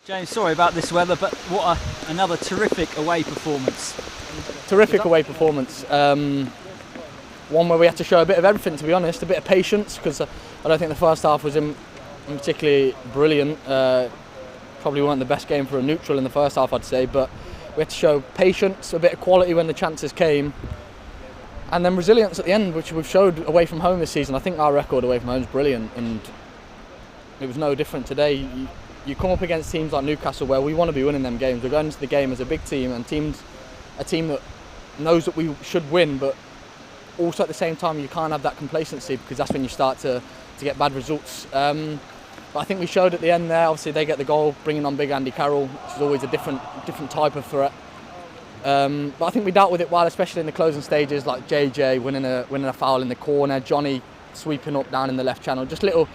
James, sorry about this weather, but another terrific away performance. Terrific away performance. One where we had to show a bit of everything, to be honest, a bit of patience, because I don't think the first half was particularly brilliant. Probably weren't the best game for a neutral in the first half, I'd say, but we had to show patience, a bit of quality when the chances came, and then resilience at the end, which we've showed away from home this season. I think our record away from home is brilliant, and it was no different today. You come up against teams like Newcastle where we want to be winning them games. We're going into the game as a big team, and a team that knows that we should win, but also at the same time you can't have that complacency, because that's when you start to get bad results. But I think we showed at the end there. Obviously they get the goal, bringing on big Andy Carroll, which is always a different type of threat. But I think we dealt with it well, especially in the closing stages, like JJ winning a foul in the corner, Johnny sweeping up down in the left channel. Just little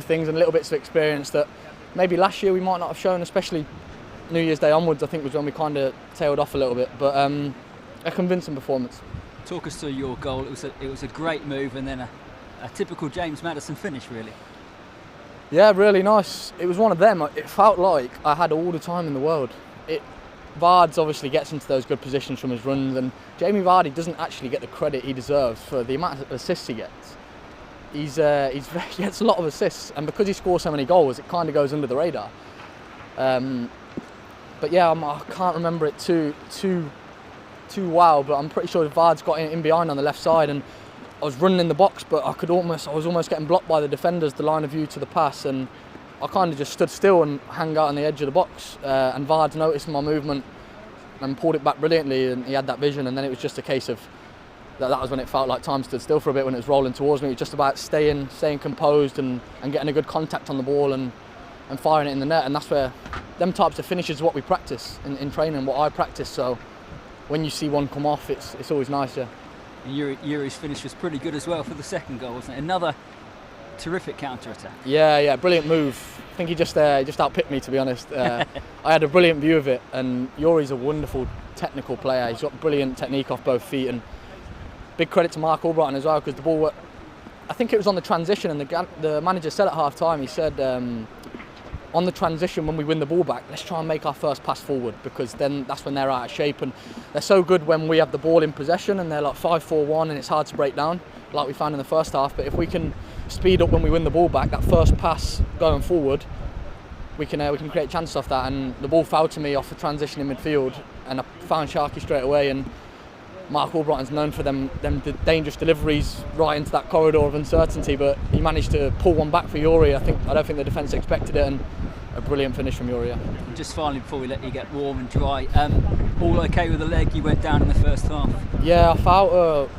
things and little bits of experience that maybe last year we might not have shown, especially New Year's Day onwards, I think was when we kind of tailed off a little bit. But a convincing performance. Talk us through your goal. It was a great move, and then a typical James Maddison finish, really. Yeah, really nice. It was one of them. It felt like I had all the time in the world. Vards obviously gets into those good positions from his runs, and Jamie Vardy doesn't actually get the credit he deserves for the amount of assists he gets. He gets a lot of assists, and because he scores so many goals, it kind of goes under the radar. But yeah, I can't remember it too well, but I'm pretty sure Vards got in behind on the left side, and I was running in the box, but I was almost getting blocked by the defenders, the line of view to the pass, and I kind of just stood still and hung out on the edge of the box. And Vards noticed my movement and pulled it back brilliantly, and he had that vision. And then it was just a case of that was when it felt like time stood still for a bit, when it was rolling towards me. It was just about staying composed and getting a good contact on the ball and firing it in the net. And that's where them types of finishes is what we practice in training, what I practice. So when you see one come off, it's always nice, yeah. And Yuri's finish was pretty good as well for the second goal, wasn't it? Another terrific counter-attack. Yeah, brilliant move. I think he just outpicked me, to be honest. I had a brilliant view of it, and Yuri's a wonderful technical player. He's got brilliant technique off both feet, and big credit to Mark Albrighton as well, because the ball, I think it was on the transition, and the manager said at half-time, he said, on the transition, when we win the ball back, let's try and make our first pass forward, because then that's when they're out of shape, and they're so good when we have the ball in possession and they're like 5-4-1 and it's hard to break down like we found in the first half. But if we can speed up when we win the ball back, that first pass going forward, we can create chances off that. And the ball fouled to me off the transition in midfield, and I found Sharky straight away, and Mark Albrighton's known for them dangerous deliveries right into that corridor of uncertainty, but he managed to pull one back for Yuri. I don't think the defence expected it, and a brilliant finish from Yuri. Just finally, before we let you get warm and dry, all okay with the leg? You went down in the first half. Yeah, I felt.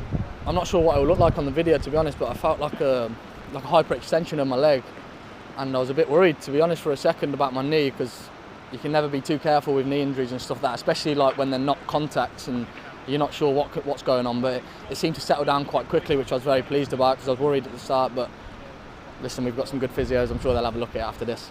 I'm not sure what it will look like on the video, to be honest, but I felt like a hyperextension of my leg, and I was a bit worried, to be honest, for a second about my knee, because you can never be too careful with knee injuries and stuff like that, especially like when they're not contacts and you're not sure what's going on. But it seemed to settle down quite quickly, which I was very pleased about, because I was worried at the start. But listen, we've got some good physios. I'm sure they'll have a look at it after this.